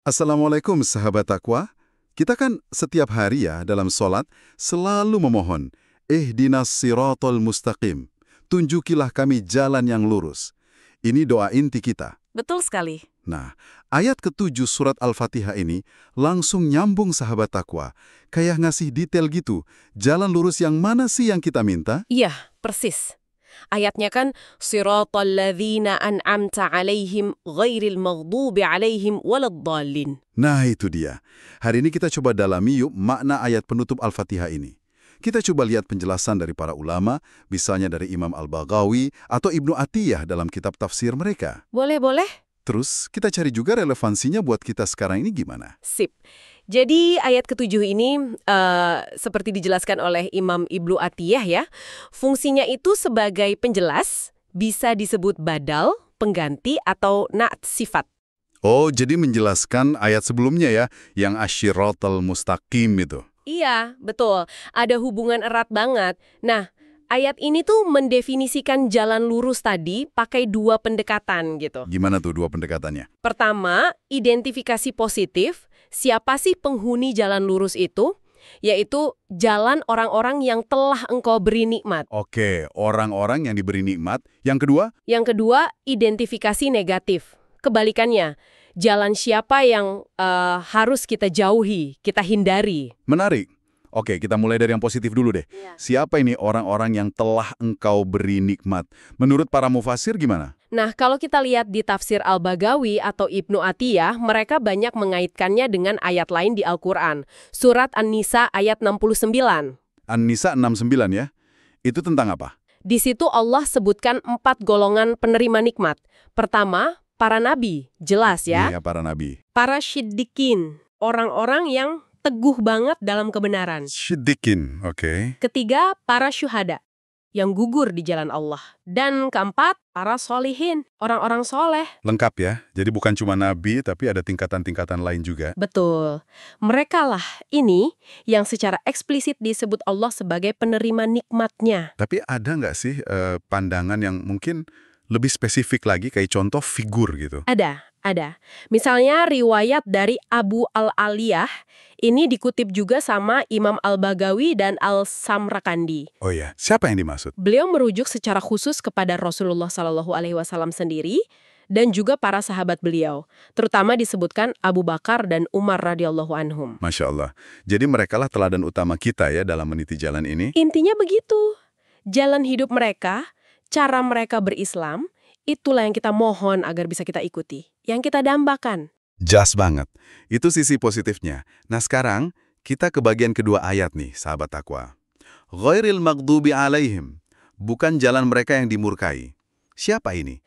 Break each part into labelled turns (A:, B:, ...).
A: Assalamualaikum sahabat takwa. Kita kan setiap hari ya dalam sholat selalu memohon, ihdinas siratal mustaqim. Tunjukilah kami jalan yang lurus. Ini doa inti kita.
B: Betul sekali.
A: Nah, ayat ke-7 surat Al-Fatihah ini langsung nyambung sahabat takwa. Kayak ngasih detail gitu, jalan lurus yang mana sih yang kita minta?
B: Iya, persis. Ayatnya kan, siratal ladzina an'amta alaihim ghairil maghdubi alaihim waladdallin.
A: Nah itu dia. Hari ini kita coba dalami yuk makna ayat penutup Al-Fatihah ini. Kita coba lihat penjelasan dari para ulama, misalnya dari Imam Al-Baghawi atau Ibnu Atiyah dalam kitab tafsir mereka.
B: Boleh?
A: Terus kita cari juga relevansinya buat kita sekarang ini gimana?
B: Sip. Jadi ayat ke-7 ini seperti dijelaskan oleh Imam Ibnu Atiyah ya, fungsinya itu sebagai penjelas, bisa disebut badal, pengganti, atau na'at sifat.
A: Oh, jadi menjelaskan ayat sebelumnya ya, yang asyiratal mustaqim itu.
B: Iya, betul. Ada hubungan erat banget. Nah, ayat ini tuh mendefinisikan jalan lurus tadi pakai dua pendekatan gitu.
A: Gimana tuh dua pendekatannya?
B: Pertama, identifikasi positif. Siapa sih penghuni jalan lurus itu? Yaitu jalan orang-orang yang telah engkau beri nikmat.
A: Oke, orang-orang yang diberi nikmat. Yang kedua?
B: Yang kedua, identifikasi negatif. Kebalikannya, jalan siapa yang harus kita jauhi, kita hindari.
A: Menarik. Oke, kita mulai dari yang positif dulu deh.
B: Ya.
A: Siapa ini orang-orang yang telah engkau beri nikmat? Menurut para mufasir gimana?
B: Nah, kalau kita lihat di tafsir Al-Baghawi atau Ibnu Atiyah, mereka banyak mengaitkannya dengan ayat lain di Al-Quran. Surat An-Nisa ayat 69.
A: An-Nisa 69 ya? Itu tentang apa?
B: Di situ Allah sebutkan 4 golongan penerima nikmat. Pertama, para nabi. Jelas ya.
A: Iya, para nabi.
B: Para syiddiqin, orang-orang yang teguh banget dalam kebenaran.
A: Syiddiqin, oke.
B: Ketiga, para syuhada, yang gugur di jalan Allah. Dan keempat, para solihin, orang-orang soleh.
A: Lengkap ya, jadi bukan cuma nabi, tapi ada tingkatan-tingkatan lain juga.
B: Betul. Mereka lah ini yang secara eksplisit disebut Allah sebagai penerima nikmatnya.
A: Tapi ada nggak sih pandangan yang mungkin lebih spesifik lagi, kayak contoh figur gitu?
B: Ada. Misalnya riwayat dari Abu Al-Aliyah, ini dikutip juga sama Imam Al-Baghawi dan Al-Samrakandi.
A: Oh ya, siapa yang dimaksud?
B: Beliau merujuk secara khusus kepada Rasulullah SAW sendiri dan juga para sahabat beliau. Terutama disebutkan Abu Bakar dan Umar radhiyallahu anhum.
A: Masya Allah. Jadi merekalah teladan utama kita ya dalam meniti jalan ini.
B: Intinya begitu. Jalan hidup mereka, cara mereka berislam, itulah yang kita mohon agar bisa kita ikuti, yang kita dambakan.
A: Jas banget. Itu sisi positifnya. Nah sekarang, kita ke bagian kedua ayat nih, sahabat takwa. Ghairil maghdubi alaihim. Bukan jalan mereka yang dimurkai. Siapa ini?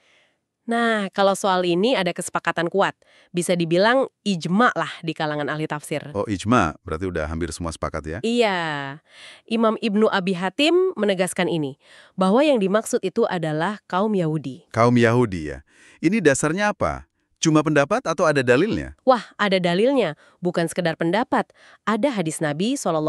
B: Nah, kalau soal ini ada kesepakatan kuat. Bisa dibilang ijma lah di kalangan ahli tafsir.
A: Oh ijma, berarti udah hampir semua sepakat ya?
B: Iya, Imam Ibnu Abi Hatim menegaskan ini, bahwa yang dimaksud itu adalah kaum Yahudi.
A: Kaum Yahudi ya. Ini dasarnya apa? Cuma pendapat atau ada dalilnya?
B: Wah, ada dalilnya. Bukan sekedar pendapat. Ada hadis Nabi SAW,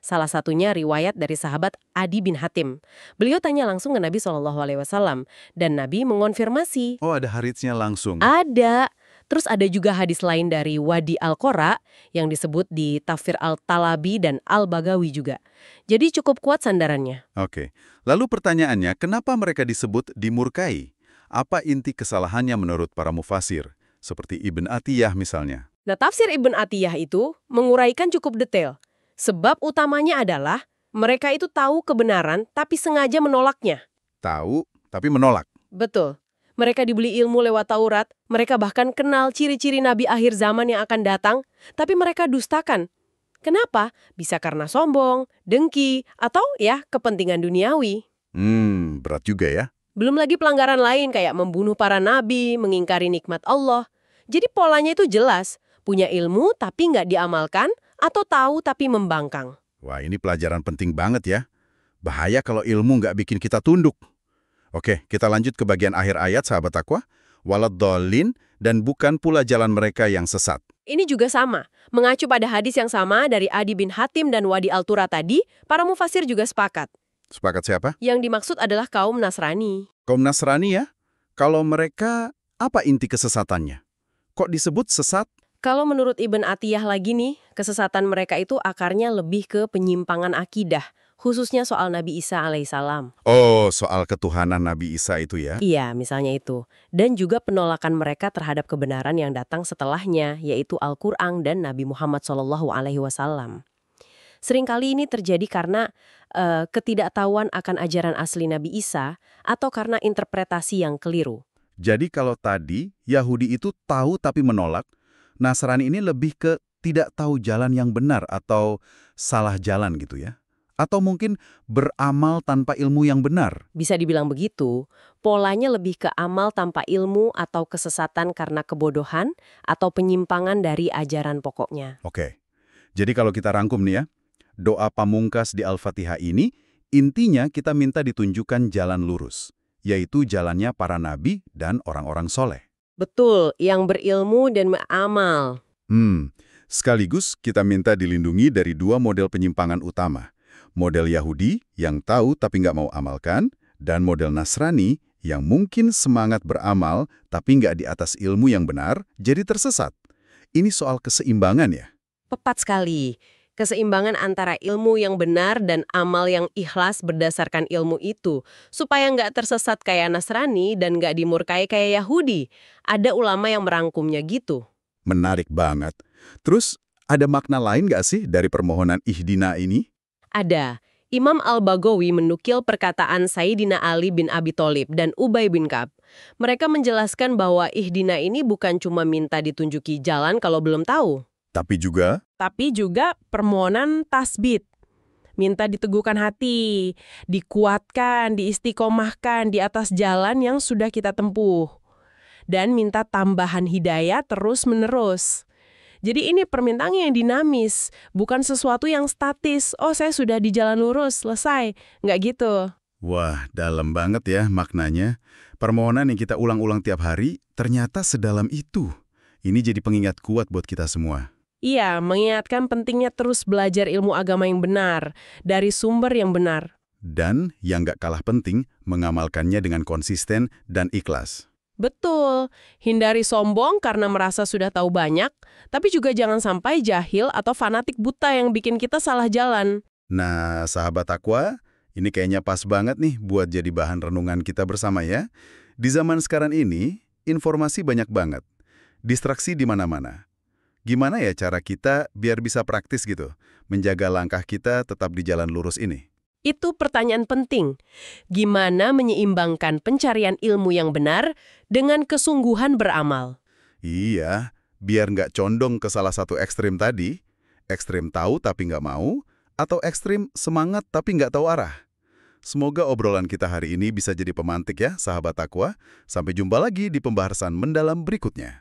B: salah satunya riwayat dari sahabat Adi bin Hatim. Beliau tanya langsung ke Nabi SAW, dan Nabi mengonfirmasi.
A: Oh ada haditsnya langsung.
B: Ada. Terus ada juga hadis lain dari Wadi Al-Qora yang disebut di Tafsir Al-Talabi dan Al-Baghawi juga. Jadi cukup kuat sandarannya.
A: Oke. Lalu pertanyaannya, kenapa mereka disebut dimurkai? Apa inti kesalahannya menurut para mufasir? Seperti Ibn Atiyah misalnya.
B: Nah, tafsir Ibn Atiyah itu menguraikan cukup detail. Sebab utamanya adalah mereka itu tahu kebenaran tapi sengaja menolaknya.
A: Tahu, tapi menolak.
B: Betul. Mereka dibeli ilmu lewat Taurat, mereka bahkan kenal ciri-ciri nabi akhir zaman yang akan datang, tapi mereka dustakan. Kenapa? Bisa karena sombong, dengki, atau ya kepentingan duniawi.
A: Berat juga ya.
B: Belum lagi pelanggaran lain kayak membunuh para nabi, mengingkari nikmat Allah. Jadi polanya itu jelas, punya ilmu tapi nggak diamalkan, atau tahu tapi membangkang.
A: Wah ini pelajaran penting banget ya. Bahaya kalau ilmu nggak bikin kita tunduk. Oke, kita lanjut ke bagian akhir ayat sahabat takwa. Waladdallin dan bukan pula jalan mereka yang sesat.
B: Ini juga sama. Mengacu pada hadis yang sama dari Adi bin Hatim dan Wadi Al-Tura tadi, para mufasir juga sepakat.
A: Sepakat siapa?
B: Yang dimaksud adalah kaum Nasrani.
A: Kaum Nasrani ya? Kalau mereka, apa inti kesesatannya? Kok disebut sesat?
B: Kalau menurut Ibn Atiyah lagi nih, kesesatan mereka itu akarnya lebih ke penyimpangan akidah, khususnya soal Nabi Isa alaihissalam.
A: Oh, soal ketuhanan Nabi Isa itu ya?
B: Iya, misalnya itu. Dan juga penolakan mereka terhadap kebenaran yang datang setelahnya, yaitu Al-Quran dan Nabi Muhammad SAW. Seringkali ini terjadi karena ketidaktahuan akan ajaran asli Nabi Isa atau karena interpretasi yang keliru.
A: Jadi kalau tadi Yahudi itu tahu tapi menolak, Nasrani ini lebih ke tidak tahu jalan yang benar atau salah jalan gitu ya? Atau mungkin beramal tanpa ilmu yang benar?
B: Bisa dibilang begitu, polanya lebih ke amal tanpa ilmu atau kesesatan karena kebodohan atau penyimpangan dari ajaran pokoknya.
A: Oke, jadi kalau kita rangkum nih ya, doa pamungkas di Al-Fatihah ini, intinya kita minta ditunjukkan jalan lurus, yaitu jalannya para nabi dan orang-orang soleh.
B: Betul, yang berilmu dan beramal.
A: Sekaligus kita minta dilindungi dari dua model penyimpangan utama. Model Yahudi yang tahu tapi nggak mau amalkan, dan model Nasrani yang mungkin semangat beramal tapi nggak di atas ilmu yang benar, jadi tersesat. Ini soal keseimbangan ya?
B: Tepat sekali. Keseimbangan antara ilmu yang benar dan amal yang ikhlas berdasarkan ilmu itu. Supaya nggak tersesat kayak Nasrani dan nggak dimurkai kayak Yahudi. Ada ulama yang merangkumnya gitu.
A: Menarik banget. Terus, ada makna lain nggak sih dari permohonan Ihdina ini?
B: Ada. Imam Al-Baghawi menukil perkataan Sayyidina Ali bin Abi Thalib dan Ubay bin Ka'ab. Mereka menjelaskan bahwa Ihdina ini bukan cuma minta ditunjuki jalan kalau belum tahu.
A: Tapi juga
C: permohonan tasbit. Minta diteguhkan hati, dikuatkan, diistiqomahkan di atas jalan yang sudah kita tempuh. Dan minta tambahan hidayah terus-menerus. Jadi ini permintaan yang dinamis, bukan sesuatu yang statis. Oh, saya sudah di jalan lurus, selesai. Nggak gitu.
A: wah, dalam banget ya maknanya. Permohonan yang kita ulang-ulang tiap hari ternyata sedalam itu. Ini jadi pengingat kuat buat kita semua.
C: Iya, mengingatkan pentingnya terus belajar ilmu agama yang benar, dari sumber yang benar.
A: Dan yang nggak kalah penting, mengamalkannya dengan konsisten dan ikhlas.
C: Betul, hindari sombong karena merasa sudah tahu banyak, tapi juga jangan sampai jahil atau fanatik buta yang bikin kita salah jalan.
A: Nah, sahabat Taqwa, ini kayaknya pas banget nih buat jadi bahan renungan kita bersama ya. Di zaman sekarang ini, informasi banyak banget. Distraksi di mana-mana. Gimana ya cara kita biar bisa praktis gitu, menjaga langkah kita tetap di jalan lurus ini?
B: Itu pertanyaan penting. Gimana menyeimbangkan pencarian ilmu yang benar dengan kesungguhan beramal?
A: Iya, biar nggak condong ke salah satu ekstrim tadi. Ekstrim tahu tapi nggak mau, atau ekstrim semangat tapi nggak tahu arah. Semoga obrolan kita hari ini bisa jadi pemantik ya, sahabat Taqwa. Sampai jumpa lagi di pembahasan mendalam berikutnya.